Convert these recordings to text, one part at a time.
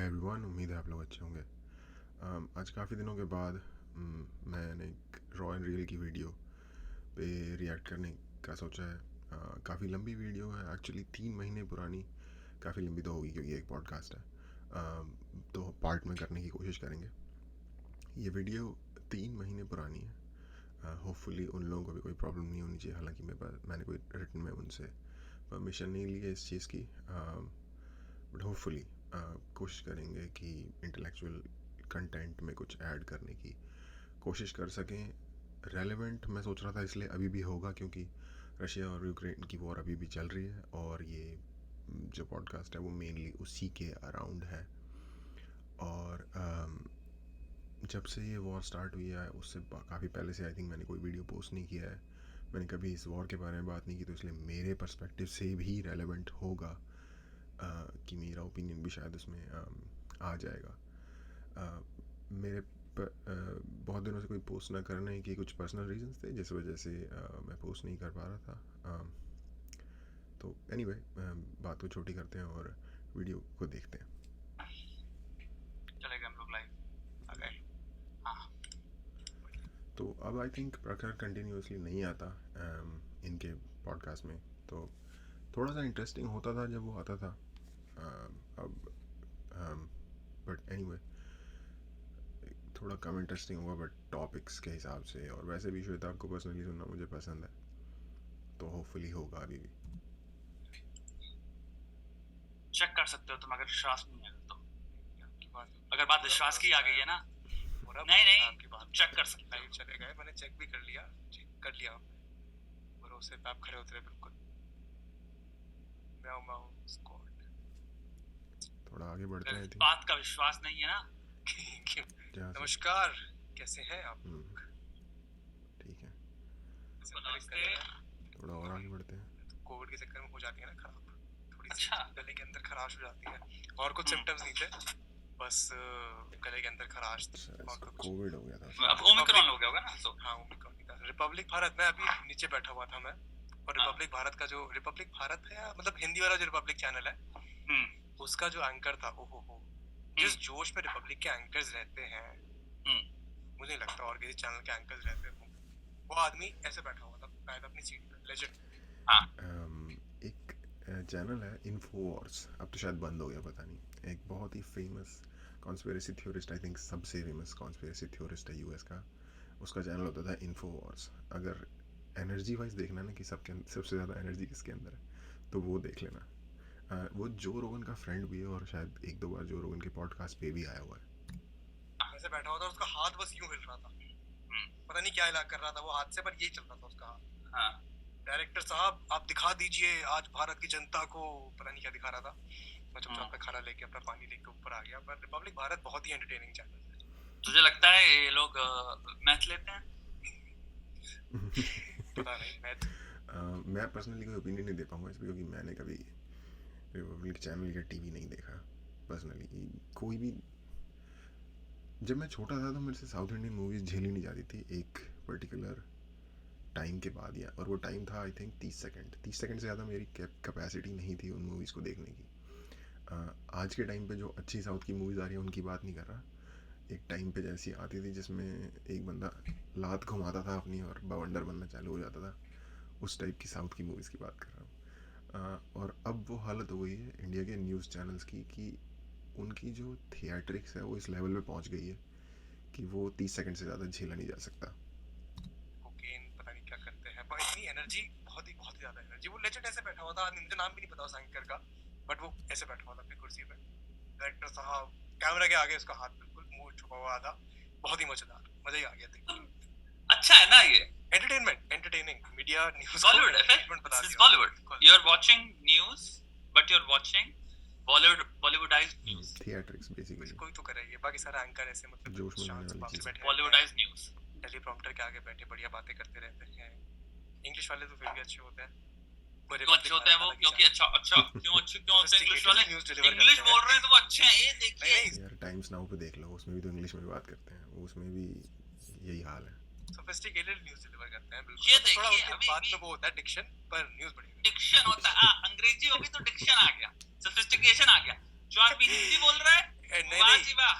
Hi everyone, उम्मीद है आप लोग अच्छे होंगे। आज काफ़ी दिनों के बाद मैंने एक रॉ एंड रियल की वीडियो पे रिएक्ट करने का सोचा है। काफ़ी लंबी वीडियो है, एक्चुअली 3 महीने पुरानी। काफ़ी लंबी तो होगी क्योंकि एक पॉडकास्ट है। तो पार्ट में करने की कोशिश करेंगे। ये वीडियो 3 महीने पुरानी है। होपफुली उन लोगों को भी कोई प्रॉब्लम नहीं होनी चाहिए। हालांकि मैंने कोई रिटन में उनसे परमिशन नहीं ली है इस चीज़ की, बट होपफुली कोशिश करेंगे कि इंटेलेक्चुअल कंटेंट में कुछ ऐड करने की कोशिश कर सकें। रेलेवेंट मैं सोच रहा था इसलिए अभी भी होगा क्योंकि रशिया और यूक्रेन की वॉर अभी भी चल रही है और ये जो पॉडकास्ट है वो मेनली उसी के अराउंड है। और जब से ये वॉर स्टार्ट हुई है उससे काफ़ी पहले से आई थिंक मैंने कोई वीडियो पोस्ट नहीं किया है। मैंने कभी इस वॉर के बारे में बात नहीं की, तो इसलिए मेरे पर्सपेक्टिव से भी रेलेवेंट होगा कि मेरा ओपिनियन भी शायद उसमें आ जाएगा। मेरे बहुत दिनों से कोई पोस्ट ना करने की कुछ पर्सनल रीजंस थे जिस वजह से मैं पोस्ट नहीं कर पा रहा था। तो एनीवे बात को छोटी करते हैं और वीडियो को देखते हैं। चलेगा हम लोग लाइव आ गए। हाँ, तो अब आई थिंक प्रखर कंटिन्यूसली नहीं आता इनके पॉडकास्ट में, तो थोड़ा सा इंटरेस्टिंग होता था जब वो आता था। अब बट एनीवे थोड़ा कम इंटरेस्टिंग होगा बट टॉपिक्स के हिसाब से, और वैसे भी श्वेता आपको पर्सनली सुनना मुझे पसंद है, तो होपफुली होगा अभी भी। चेक कर सकते हो तुम अगर विश्वास नहीं है तो। अगर बात विश्वास की आ गई है ना, नहीं आपकी बात चेक कर सकते लाइव चले गए, मैंने चेक भी कर लिया भरोसे पे आप खड़े उतरे बिल्कुल। थोड़ा आगे बढ़ते हैं। हो। बात का विश्वास नहीं है ना। नमस्कार, कैसे हैं आप? ठीक है, नमस्ते। थोड़ा और आगे बढ़ते हैं। कोविड के चक्कर में हो जाती है ना खराब, थोड़ी सी अच्छा। गले के अंदर खराश हो जाती है, और कुछ सिम्टम्स नहीं थे, बस गले के अंदर खराश थी और तो कुछ। कोविड हो गया था। अब ओमिक्रॉन हो गया होगा ना, तो हाँ ओमिक्रॉन ही था। रिपब्लिक भारत में अभी नीचे बैठा हुआ था मैं, और रिपब्लिक भारत का जो रिपब्लिक भारत है मतलब हिंदी वाला जो रिपब्लिक चैनल है, उसका जो एंकर था, ओहो जिस जोश में रिपब्लिक के एंकर्स रहते हैं, मुझे नहीं लगता और किसी चैनल के एंकर्स रहते हैं। वो आदमी ऐसे बैठा हुआ था शायद अपनी सीट पे, लेजेंड। एक चैनल है इन्फोवॉर्स, अब तो शायद बंद हो गया, पता नहीं। एक बहुत ही famous conspiracy theorist, I think सबसे फेमस कॉन्स्पिरेसी थ्योरिस्ट है यूएस का, उसका चैनल होता था इन्फोवॉर्स। अगर एनर्जी वाइज देखना ना कि सबसे ज़्यादा एनर्जी किसके अंदर है, तो वो देख लेना। वो जो रोगन का फ्रेंड भी है और शायद 1-2 बार जो रोगन के पॉडकास्ट पे भी आया हुआ है। ऐसे बैठा हुआ था, उसका हाथ बस यूं हिल रहा था, पता नहीं क्या इलाज कर रहा था वो हाथ से, पर यही चल रहा था उसका हाथ। डायरेक्टर साहब आप दिखा दीजिए आज भारत की जनता को, पता नहीं क्या दिखा रहा था। मैं चुपचाप पे खाना लेके अपना पानी लेके ऊपर आ गया। पर रिपब्लिक भारत बहुत ही एंटरटेनिंग चैनल है। तुझे लगता है ये लोग मैथ लेते हैं? पता नहीं, मैं पर्सनली कोई ओपिनियन नहीं दे पाऊंगा इस पर, क्योंकि मैंने कभी रिपब्लिक चैनल या टीवी नहीं देखा पर्सनली कोई भी। जब मैं छोटा था तो मेरे से साउथ इंडियन मूवीज़ झेली नहीं जाती थी एक पर्टिकुलर टाइम के बाद, या और वो टाइम था आई थिंक 30 सेकंड से ज़्यादा मेरी कैपेसिटी नहीं थी उन मूवीज़ को देखने की। आज के टाइम पे जो अच्छी साउथ की मूवीज़ आ रही हैं उनकी बात नहीं कर रहा। एक टाइम पे जैसी आती थी जिसमें एक बंदा लात घुमाता था अपनी और बवंडर बनना चालू हो जाता था, उस टाइप की साउथ की मूवीज़ की बात कर रहा हूँ। और अब वो हालत हो गई है इंडिया के न्यूज़ चैनल्स की कि उनकी जो थिएट्रिक्स है वो इस लेवल पे पहुंच गई है कि वो 30 सेकंड से ज़्यादा झेला नहीं जा सकता। कोकेन पता नहीं क्या करते हैं, पर इतनी एनर्जी, बहुत ही ज़्यादा एनर्जी। वो लेजेंड ऐसे बैठा हुआ था, मुझे नाम भी नहीं पता उस एंकर का, बट वो ऐसे बैठा हुआ था अपनी कुर्सी पे। डायरेक्टर साहब कैमरा के आगे, उसका हाथ बिल्कुल मुंह छुपा हुआ था। बहुत ही मजेदार, मजा ही आ गया देख। अच्छा है ना ये एंटरटेनिंग मीडिया न्यूज़। बॉलीवुड है, Bollywood. You are watching news but you are watching Bollywoodised news. Theatrics basically कोई तो करे ये, बाकी सारा एंकर ऐसे मतलब जोश में शांत वाली चीज़। बैठे बॉलीवुडाइज्ड न्यूज़, टेलीप्रॉम्प्टर के आगे बैठे बढ़िया बातें करते रहते हैं। इंग्लिश वाले तो फिर भी अच्छे होते हैं। क्यों अच्छे होते हैं वो? क्योंकि अच्छा क्यों होते हैं इंग्लिश वाले? इंग्लिश बोल रहे हैं तो वो अच्छे हैं। ये देखिए यार टाइम्स नाउ पे देख लो, उसमें भी तो इंग्लिश में बात करते हैं, उसमें भी यही हाल है। सोफिस्टिकेटेड न्यूज़ डिलीवर करते हैं बिल्कुल। ये देखिए थोड़ा उनके अभी बात में वो होता है डिक्शन, पर न्यूज़ बढ़िया डिक्शन होता है। अंग्रेजी होगी तो डिक्शन आ गया, सोफिस्टिकेशन आ गया। जो आदमी हिंदी बोल रहा है नहीं वाह नहीं जी वाह,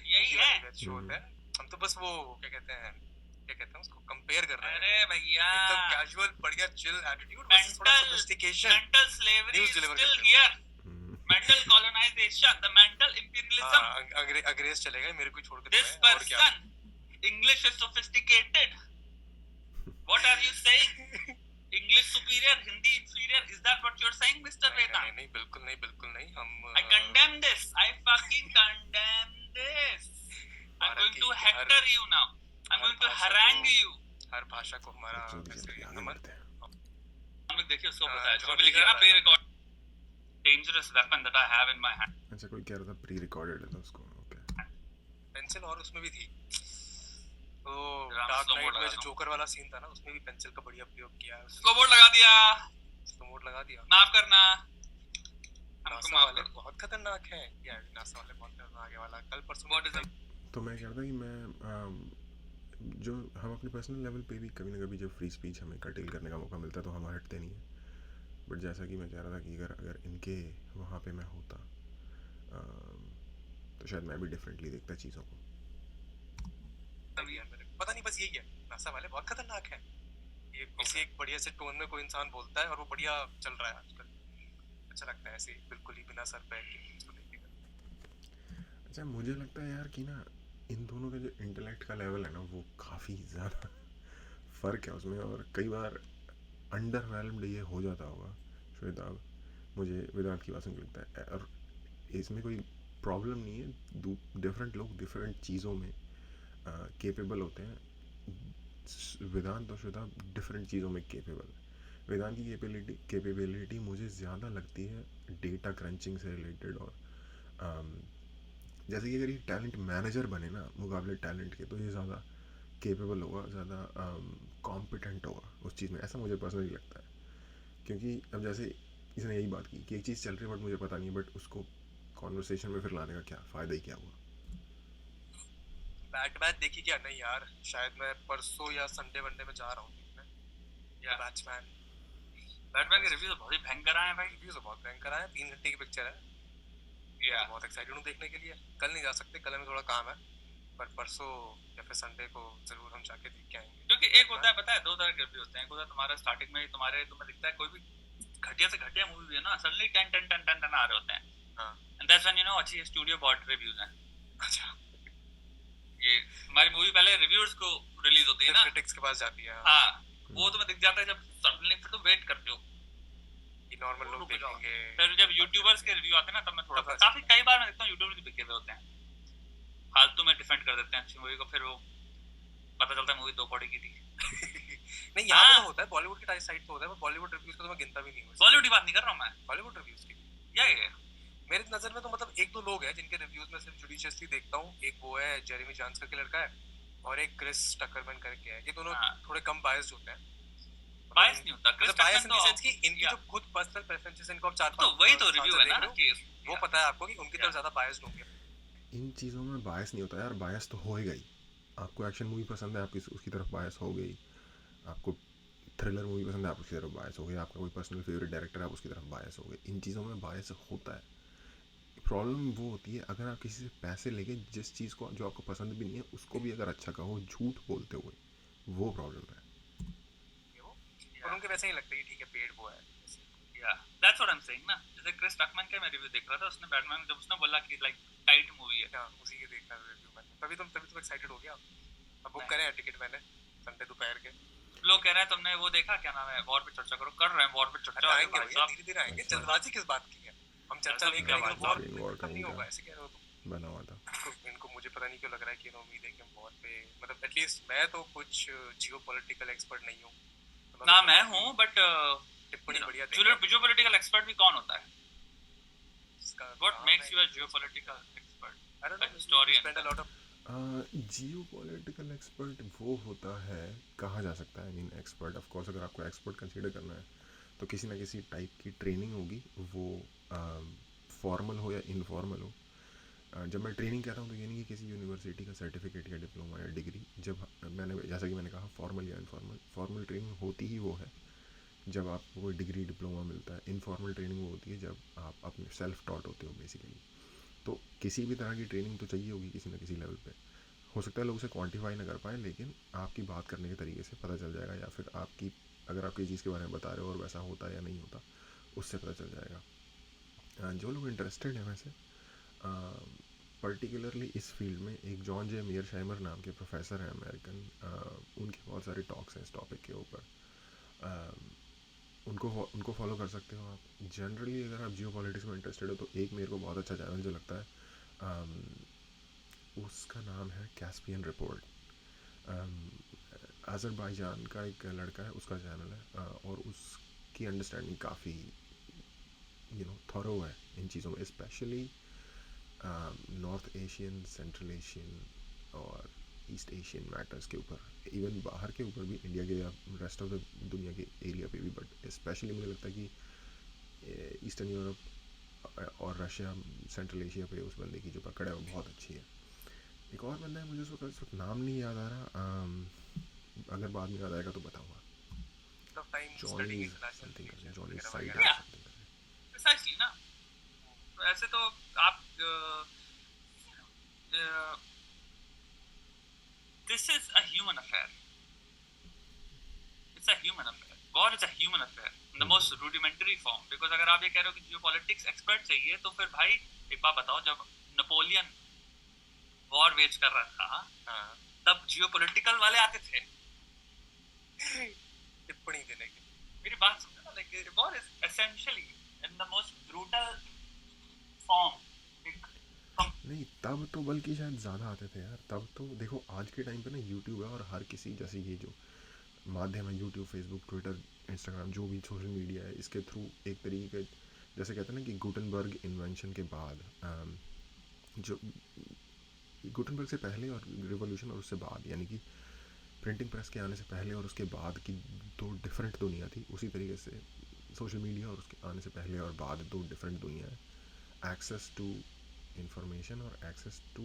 यही है। शोट है। हम तो बस वो क्या कहते हैं उसको कंपेयर कर रहे हैं। अरे भैया, एकदम कैजुअल बढ़िया चिल एटीट्यूड वर्सेस थोड़ा mental sophistication. mental slavery News is deliver still करते हो। here. Mental colonization, the mental imperialism. अंग्रेज चलेगा मेरे को छोड़ के This देना है, और क्या? person, English is sophisticated. What are you saying? English superior, Hindi inferior. Is that what you're saying, Mr. Vedant? नहीं बिल्कुल नहीं हम I condemn this. I fucking condemn this. I'm going to hector you now. I'm going to harangue you. हर भाषा को हमारा नमन। हम लोग देखिए उसको पता है जो भी लिख रहा है ना, pre record dangerous weapon that I have in my hand. अच्छा, कोई कह रहा था प्री रिकॉर्डेड है तो उसको ओके। पेंसिल और उसमें भी थी तो Ram dark slow night mode में लगा जो दो। जोकर वाला सीन था ना, उसमें भी पेंसिल का बढ़िया प्रयोग किया है। स्लो मोड लगा दिया, स्लो मोड लगा दिया। माफ करना, हमको नासा माफ वाले कर दो। बहुत खतरनाक है यार, नासा वाले बहुत खतरनाक है वाला। कल परसों What is it? तो मैं कह रहा था कि मैं जो हम अपने पर्सनल लेवल पे भी कभी ना कभी जब फ्री स्पीच हमें कर्टेल करने का मौका मिलता है तो हम हटते नहीं हैं। बट जैसा कि मैं कह रहा था कि अगर इनके वहाँ पे मैं होता तो शायद मैं भी डिफरेंटली देखता चीज़ों को। पता नहीं, बस यही है, नासा वाले बहुत खतरनाक है। ये किसी एक बढ़िया से टोन में कोई इंसान बोलता है और वो बढ़िया चल रहा है आजकल। अच्छा लगता है ऐसे बिल्कुल ही बिना सर पैर के चीज को देखने। अच्छा, मुझे लगता है यार कि ना इन दोनों का जो इंटेलेक्ट का लेवल है ना वो काफ़ी ज़्यादा फ़र्क है उसमें, और कई बार अंडरवेल्म्ड ये हो जाता होगा श्वेताब, मुझे वेदांत की बात सुन के लगता है। और इसमें कोई प्रॉब्लम नहीं है, डिफरेंट लोग डिफरेंट चीज़ों में केपेबल होते हैं। वेदांत और श्वेता डिफरेंट चीज़ों में केपेबल है। वेदांत की केपेबिलिटी मुझे ज़्यादा लगती है डेटा क्रंचिंग से रिलेटेड, और जैसे कि अगर ये टैलेंट मैनेजर बने ना मुकाबले टैलेंट के, तो ये ज़्यादा केपेबल होगा, ज़्यादा कॉम्पिटेंट होगा उस चीज़ में, ऐसा मुझे पर्सनली लगता है। क्योंकि अब जैसे इसने यही बात की कि एक चीज़ चल रही है बट मुझे पता नहीं, बट उसको कॉन्वर्सेशन में फिर लाने का क्या फ़ायदा ही क्या हुआ। बैटमैन देखी क्या? नहीं यार, शायद मैं परसों या संडे वनडे में जा रहा हूँ देखने। या बैटमैन के रिव्यूज बहुत ही भयंकर आए हैं भाई। रिव्यूज बहुत भयंकर आए हैं। 3 घंटे की पिक्चर है। या बहुत एक्साइटेड हूँ देखने के लिए। कल नहीं जा सकते, कल हमें थोड़ा काम है, पर परसों या फिर संडे को जरूर हम जाके देख के आएंगे। क्योंकि एक होता है, पता है, दो तरह के रिव्यू होते हैं। एक होता है तुम्हारा स्टार्टिंग में तुम्हें दिखता है कोई भी घटिया से घटिया मूवी भी है ना, सडनली 10 आ रहे होते हैं। हां, and that's when you know अच्छी स्टूडियो बॉट रिव्यूज हैं। अच्छा, ये हमारी मूवी पहले रिव्यूअर्स को रिलीज होती है ना, क्रिटिक्स के पास जाती है। हां, वो तुम्हें दिख जाता है जब सडनली, फिर तुम वेट करते हो कि नॉर्मल लोग देखेंगे। फिर जब यूट्यूबर्स के रिव्यू आते हैं ना, तब मैं थोड़ा सा काफी कई बार मैं देखता हूं यूट्यूबर्स भी बिके हुए होते हैं, फालतू में डिफेंड कर देते हैं अच्छी मूवी को, फिर वो पता चलता है मूवी 2 कौड़ी की थी। नहीं, यहाँ पे तो होता है, बॉलीवुड की साइड पे होता है, पर बॉलीवुड रिव्यूज को तो मैं गिनता भी नहीं हूँ। बॉलीवुड की बात नहीं कर रहा हूँ मैं, बॉलीवुड रिव्यूज की ये मेरी नजर में तो मतलब 1-2 लोग हैं जिनके रिव्यूज में सिर्फ जुडिशियसली देखता हूँ। एक वो है जेरेमी जानस करके लड़का है, और एक क्रिस टकरमैन करके है। ये दोनों थोड़े कम बायस्ड होते हैं। बायस नहीं होता, मतलब बायस इन द सेंस कि इनकी जो खुद पर्सनल प्रेफरेंसेस इनको अब 4-5 तो वही तो रिव्यू है ना कि वो पता है आपको कि उनकी तरफ ज्यादा बायस्ड होंगे। इन चीज़ों में बायस नहीं होता यार, बायस तो होएगा ही। आपको एक्शन मूवी पसंद है, आपकी उसकी तरफ बायस हो गई। आपको थ्रिलर मूवी पसंद है, आप उसकी तरफ बायस हो गई। आपका कोई पर्सनल फेवरेट डायरेक्टर है, आप उसकी तरफ बायस हो गए। इन चीज़ों में बायस होता है। प्रॉब्लम वो होती है अगर आप किसी से पैसे लेके जिस चीज़ को जो आपको पसंद भी नहीं है उसको भी अगर अच्छा कहो झूठ बोलते हुए, वो प्रॉब्लम है। और उनके वैसे ही लगता है कि ठीक है पेड वो है। या that's what I am saying ना। जैसे क्रिस टकमैन का मैं रिव्यू देख रहा था, उसने बैटमैन जब उसने बोला कि लाइक टाइट मूवी है, हां, उसी के देखना रिव्यू मैंने। तभी तुम एक्साइटेड हो गया। अब बुक करें टिकट मैंने संडे दोपहर के। लोग कह रहे हैं तुमने वो देखा, क्या नाम है, वॉर पे चर्चा करो, कर रहे हैं वॉर पे चर्चा। आएंगे भैया, धीरे-धीरे आएंगे। जल्दबाजी किस बात की है? हम चर्चा नहीं करेंगे, वॉर नहीं होगा, ऐसे कह रहे हो तुम। बना हुआ था इनको मुझे पता नहीं क्यों लग रहा है कि इन्हें उम्मीद है कि हम वॉर पे, मतलब एटलीस्ट मैं तो कुछ जियोपॉलिटिकल एक्सपर्ट नहीं हूं ना, मैं हूं, बट टिप्पणी बढ़िया जियोपॉलिटिकल एक्सपर्ट भी कौन होता है? What makes you a geopolitical expert? I don't know, historian. Spend a lot of geopolitical expert वो होता है, कहा जा सकता है। I mean expert of course, अगर आपको एक्सपर्ट कंसीडर करना है तो किसी ना किसी टाइप की ट्रेनिंग होगी, वो फॉर्मल हो या इनफॉर्मल हो। जब मैं ट्रेनिंग कहता हूँ तो ये नहीं कि किसी यूनिवर्सिटी का सर्टिफिकेट या डिप्लोमा या डिग्री। जब मैंने जैसा कि मैंने कहा फॉर्मल या इनफॉर्मल, फॉर्मल ट्रेनिंग होती ही वो है जब आपको कोई डिग्री डिप्लोमा मिलता है। इनफॉर्मल ट्रेनिंग वो होती है जब आप अपने सेल्फ टॉट होते हो बेसिकली। तो किसी भी तरह की ट्रेनिंग तो चाहिए होगी किसी न किसी लेवल पे। हो सकता है लोग उसे क्वांटिफाई ना कर पाए, लेकिन आपकी बात करने के तरीके से पता चल जाएगा, या फिर आपकी अगर आप किसी चीज़ के बारे में बता रहे हो और वैसा होता है या नहीं होता, उससे पता चल जाएगा। जो लोग इंटरेस्टेड हैं वैसे पर्टिकुलरली इस फील्ड में, एक जॉन जे मीयरशाइमर नाम के प्रोफेसर हैं अमेरिकन, उनके बहुत सारे टॉक्स हैं इस टॉपिक के ऊपर। उनको फॉलो कर सकते हो आप। जनरली अगर आप जियो पॉलिटिक्स में इंटरेस्टेड हो तो एक मेरे को बहुत अच्छा चैनल जो लगता है उसका नाम है कैस्पियन रिपोर्ट। अज़रबैजान का एक लड़का है, उसका चैनल है, और उसकी अंडरस्टैंडिंग काफ़ी थॉरो है इन चीज़ों में, specially north Asian, central Asian और ईस्ट एशियन मैटर्स के ऊपर, इवन बाहर के ऊपर भी, इंडिया के या रेस्ट ऑफ द दुनिया के एरिया पे भी, बट स्पेशली मुझे लगता है कि ईस्टर्न यूरोप और रशिया, सेंट्रल एशिया पे उस बंदे की जो पकड़ है वो बहुत अच्छी है। एक और बंदा है, मुझे उस वक्त नाम नहीं याद आ रहा, अगर बाद में याद आएगा तो बताऊँगा। Johnny something, Johnny side something. Precisely ना, ऐसे तो आप this is a human affair. It's a human affair. War is a human affair in the most rudimentary form. Because अगर आप ये कह रहे हो कि जियोपॉलिटिक्स एक्सपर्ट चाहिए, तो फिर भाई एक बात बताओ, जब नेपोलियन वॉर वेज कर रहा था तब जियोपॉलिटिकल वाले आते थे टिप्पणी देने के। मेरी बात सुनो ना, like war is essentially in the most brutal form. नहीं, तब तो बल्कि शायद ज़्यादा आते थे यार। तब तो देखो आज के टाइम पे ना यूट्यूब है, और हर किसी, जैसे ये जो माध्यम है यूट्यूब, फेसबुक, ट्विटर, इंस्टाग्राम, जो भी सोशल मीडिया है, इसके थ्रू एक तरीके, जैसे कहते हैं ना कि गुटनबर्ग इन्वेंशन के बाद, जो गुटनबर्ग से पहले और रिवॉल्यूशन और उससे बाद, यानी कि प्रिंटिंग प्रेस के आने से पहले और उसके बाद की दो डिफरेंट दुनिया थी, उसी तरीके से सोशल मीडिया और उसके आने से पहले और बाद दो डिफरेंट दुनिया है। एक्सेस टू इंफॉर्मेशन और एक्सेस टू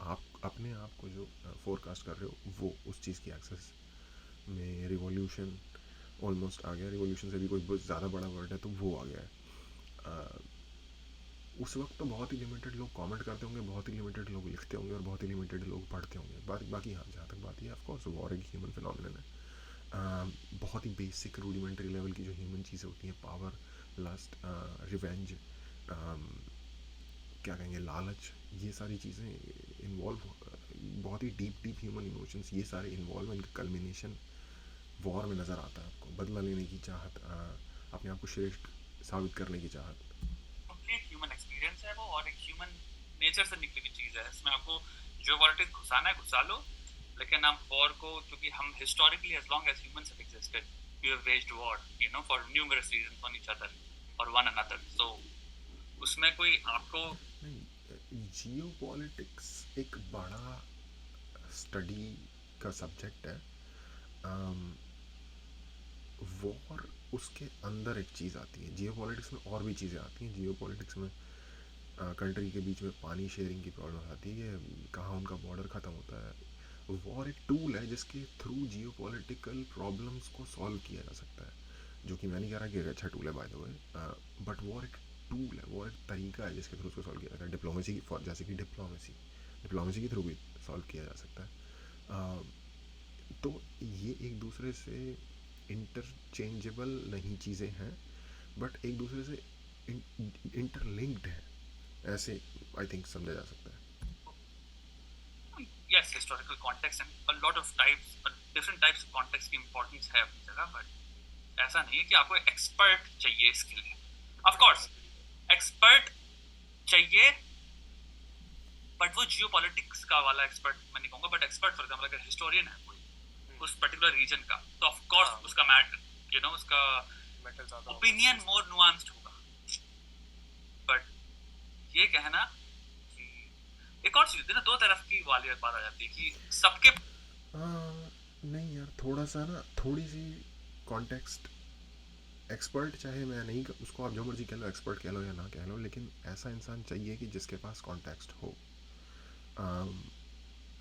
आप अपने आप को जो फोरकास्ट कर रहे हो, वो उस चीज़ की एक्सेस में रिवॉल्यूशन ऑलमोस्ट आ गया। रिवॉल्यूशन से भी कोई ज़्यादा बड़ा वर्ड है तो वो आ गया है। उस वक्त तो बहुत ही लिमिटेड लोग कमेंट करते होंगे, बहुत ही लिमिटेड लोग लिखते होंगे और बहुत ही लिमिटेड लोग पढ़ते होंगे। बाकी हाँ, जहाँ तक बात है, ऑफ कोर्स वॉर एक ह्यूमन फिनोमिनन है। बहुत ही बेसिक रूडिमेंट्री लेवल की जो ह्यूमन चीज़ें होती हैं, पावर, लस्ट, रिवेंज, क्या कहेंगे, लालच, ये सारी चीज़ें इन्वॉल्व, बहुत ही डीप ह्यूमन इमोशंस, ये सारे इन्वॉल्व, इनका कल्मिनेशन वॉर में नज़र आता है आपको। बदला लेने की चाहत, अपने आप को श्रेष्ठ साबित करने की चाहत, कंप्लीट ह्यूमन एक्सपीरियंस है वो, और एक ह्यूमन नेचर से निकली हुई चीज़ है। इसमें आपको जियोपॉलिटिक्स घुसाना है घुसा लो, लेकिन आप वॉर को, क्योंकि हम historically as long as humans have existed, we have waged war, you know, for numerous reasons on each other और वन अनदर। सो उसमें कोई आपको नहीं, जियोपॉलिटिक्स एक बड़ा स्टडी का सब्जेक्ट है। वॉर उसके अंदर एक चीज़ आती है, जियोपॉलिटिक्स में और भी चीज़ें आती हैं। जियोपॉलिटिक्स में कंट्री के बीच में पानी शेयरिंग की प्रॉब्लम आती है, कहाँ उनका बॉर्डर ख़त्म होता है। वॉर एक टूल है जिसके थ्रू जियोपॉलिटिकल प्रॉब्लम्स को सॉल्व किया जा सकता है, जो कि मैं नहीं कह रहा कि एक अच्छा टूल है by the way, but war एक टूल है, वॉर एक तरीका है जिसके थ्रू उसको सॉल्व किया जाता है। डिप्लोमेसी, जैसे कि डिप्लोमेसी के थ्रू भी सॉल्व किया जा सकता है। तो ये एक दूसरे से इंटरचेंजेबल नहीं चीज़ें हैं, बट एक दूसरे से इंटरलिंक्ड है, ऐसे आई थिंक समझा जा सकता है। yes, historical context and a lot of types, different types of context की importance है अपनी जगह, but ऐसा नहीं है कि आपको एक्सपर्ट चाहिए इसके लिए। of course एक्सपर्ट चाहिए, बट वो जियोपॉलिटिक्स का वाला एक्सपर्ट मैं नहीं कहूँगा, बट एक्सपर्ट फॉर एग्जांपल अगर हिस्टोरियन है कोई उस पर्टिकुलर रीजन का, तो ऑफ कोर्स उसका मैटर, यू नो, उसका ओपिनियन मोर नुआंस्ड होगा। बट ये कहना, एक और चीज़ है ना, दो तरफ की वाली बात आ जाती है कि सबके नहीं यार, थोड़ा सा ना, थोड़ी सी कॉन्टेक्स्ट, एक्सपर्ट चाहे मैं नहीं, उसको आप जो मर्जी कह लो, एक्सपर्ट कह लो या ना कह लो, लेकिन ऐसा इंसान चाहिए कि जिसके पास कॉन्टेक्स्ट हो।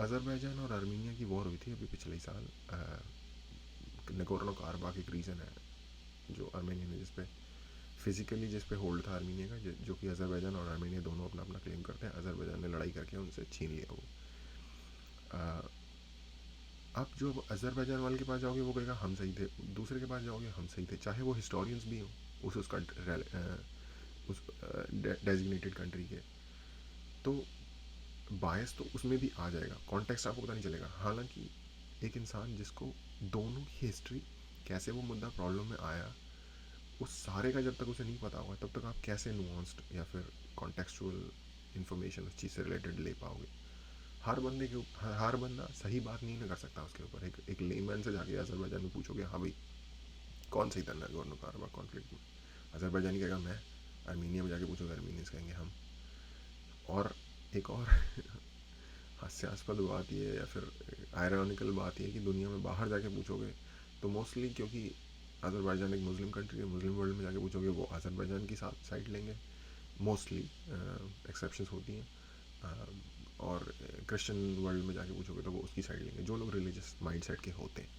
अज़रबैजान और आर्मीनिया की वॉर हुई थी अभी पिछले साल। नगोर्नो कराबाख एक रीजन है जो आर्मेनिया ने, जिस पे होल्ड था आर्मीनिया का, जो कि अज़रबैजान और आर्मेनिया दोनों अपना अपना क्लेम करते हैं। ऑक्यूपाई करके उनसे छीन लिया वो। आप जो अज़रबैजान वाले के पास जाओगे वो कहेगा हम सही थे, दूसरे के पास जाओगे हम सही थे, चाहे वो हिस्टोरियंस भी हों उस डेजिग्नेटेड कंट्री के। तो बायस तो उसमें भी आ जाएगा, कॉन्टेक्स्ट आपको पता नहीं चलेगा। हालांकि एक इंसान जिसको दोनों की हिस्ट्री, कैसे वो मुद्दा प्रॉब्लम में आया, उस सारे का जब तक उसे नहीं पता होगा तब तक आप कैसे नुआंस्ड या फिर कॉन्टेक्चुअल इन्फॉर्मेशन उस चीज़ से रिलेटेड ले पाओगे। हर बंदा सही बात नहीं ना कर सकता उसके ऊपर। एक लेमैन से जाके अज़रबैजान में पूछोगे हाँ भाई कौन सही था नगोर्नो काराबाख कॉन्फ्लिक्ट में, अज़रबैजानी कहेगा मैं, आर्मीनिया में जाके पूछोगे आर्मीनियंस कहेंगे हम। और एक और हास्यास्पद बात ये या फिर आयरॉनिकल बात ये कि दुनिया में बाहर जाके पूछोगे तो मोस्टली, क्योंकि अज़रबैजान एक मुस्लिम कंट्री है, मुस्लिम वर्ल्ड में जाके पूछोगे वो अज़रबैजान की साइड लेंगे मोस्टली, एक्सेप्शंस होती हैं। और क्रिश्चियन वर्ल्ड में जाके पूछोगे तो वो उसकी साइड लेंगे, जो लोग रिलीजियस माइंडसेट के होते हैं।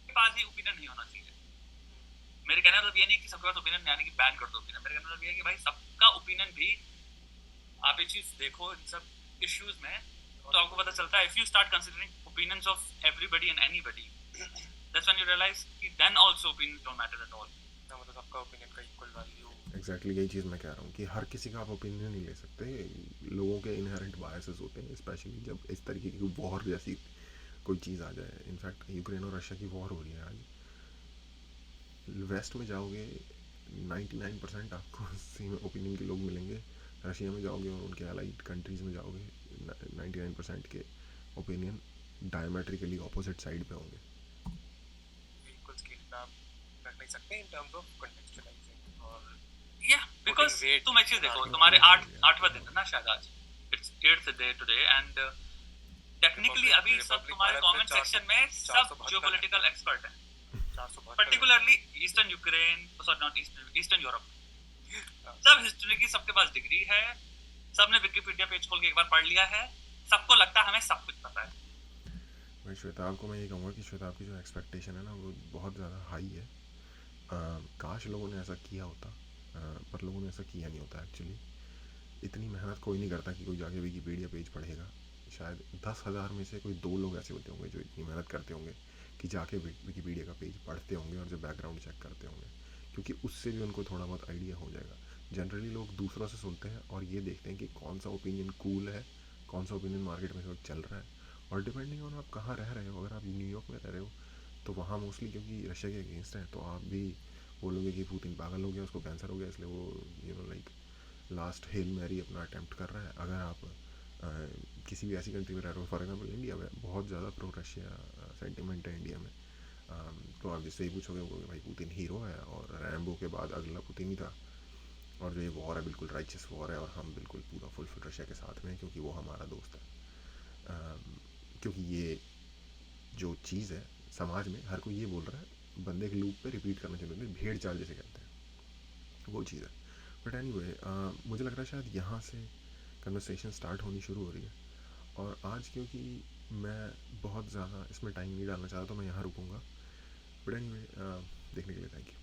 पास ही ओपिनियन नहीं होना चाहिए। मेरे कहने का मतलब ये नहीं कि सबके पास ओपिनियन यानी कि बैन कर दो ओपिनियन। मेरे कहने का मतलब ये है कि भाई सबका ओपिनियन भी, आप ये चीज देखो इन सब इश्यूज में तो आपको पता चलता है, if you start considering opinions of everybody and anybody, that's when you realise कि then also opinions don't matter at all. मतलब सबका ओपिनियन का इक्वल वैल्यू। एग्जैक्टली यही चीज़ मैं कह रहा हूँ कि हर किसी का आप ओपिनियन नहीं ले सकते। लोगों के इनहेरेंट बायसेस होते हैं, स्पेशली जब इस तरीके की वॉर जैसी कोई चीज़ आ जाए। इनफैक्ट यूक्रेन और रशिया की वॉर हो रही है आज, वेस्ट में जाओगे 99% आपको सेम ओपिनियन के लोग मिलेंगे, रशिया में जाओगे और उनके अलाइड कंट्रीज़ में जाओगे 99% के ओपिनियन डायमेट्रिकली ऑपोजिट साइड पे होंगे। कुछ स्किल आप रख नहीं सकते इन टर्म्स ऑफ कॉन्टेक्चुअलाइजिंग और या बिकॉज़ तुम एक चीज देखो, तुम्हारे 8वां दिन है ना शायद आज, it's 8th day today, and technically अभी सब तुम्हारे कमेंट सेक्शन में सब जियोपॉलिटिकल एक्सपर्ट हैं, particularly eastern Ukraine, sorry not eastern Europe, सब हिस्ट्री की सबके पास डिग्री है, सबने विकिपीडिया पेज खोल के एक बार पढ़ लिया है, सबको लगता है हमें सब कुछ पता है। भाई श्वेताब को मैं ये कहूँगा कि श्वेताब की जो एक्सपेक्टेशन है ना वो बहुत ज़्यादा हाई है। काश लोगों ने ऐसा किया होता, पर लोगों ने ऐसा किया नहीं होता एक्चुअली। इतनी मेहनत कोई नहीं करता कि कोई जाके विकिपीडिया पेज पढ़ेगा। शायद 10,000 में से कोई 2 लोग ऐसे होते होंगे जो इतनी मेहनत करते होंगे कि जाके विकिपीडिया का पेज पढ़ते होंगे और जो बैकग्राउंड चेक करते होंगे, क्योंकि उससे भी उनको थोड़ा बहुत आइडिया हो जाएगा। जनरली लोग दूसरों से सुनते हैं और ये देखते हैं कि कौन सा ओपिनियन कूल है, कौन सा ओपिनियन मार्केट में इस वक्त चल रहा है। और डिपेंडिंग ऑन आप कहाँ रह रहे हो, अगर आप न्यूयॉर्क में रह रहे हो तो वहाँ मोस्टली क्योंकि रशिया के अगेंस्ट है तो आप भी बोलोगे कि पुतिन पागल हो गया, उसको कैंसर हो गया, इसलिए वो लाइक लास्ट हेल मैरी अपना अटैम्प्ट कर रहा है। अगर आप किसी भी ऐसी कंट्री में रह रहे हो, फॉर एग्जाम्पल इंडिया में बहुत ज़्यादा प्रो रशिया सेंटिमेंट है इंडिया में, तो आप जिससे ही पूछोगे वो भाई पुतिन हीरो है और रैम्बो के बाद अगला पुतिन ही था, और जो ये वॉर है बिल्कुल राइचियस वॉर है और हम बिल्कुल पूरा फुल रशिया के साथ में हैं क्योंकि वो हमारा दोस्त है। क्योंकि ये जो चीज़ है समाज में हर कोई ये बोल रहा है, बंदे के लूप पे रिपीट करना चाहते हैं, भेड़ चाल जैसे कहते हैं, वो चीज़ है। बट एनीवे मुझे लग रहा है शायद यहाँ से कन्वर्सेशन स्टार्ट होनी शुरू हो रही है, और आज क्योंकि मैं बहुत ज़्यादा इसमें टाइम नहीं डालना चाहता तो मैं यहाँ रुकूँगा। बट एनीवे देखने के लिए थैंक यू।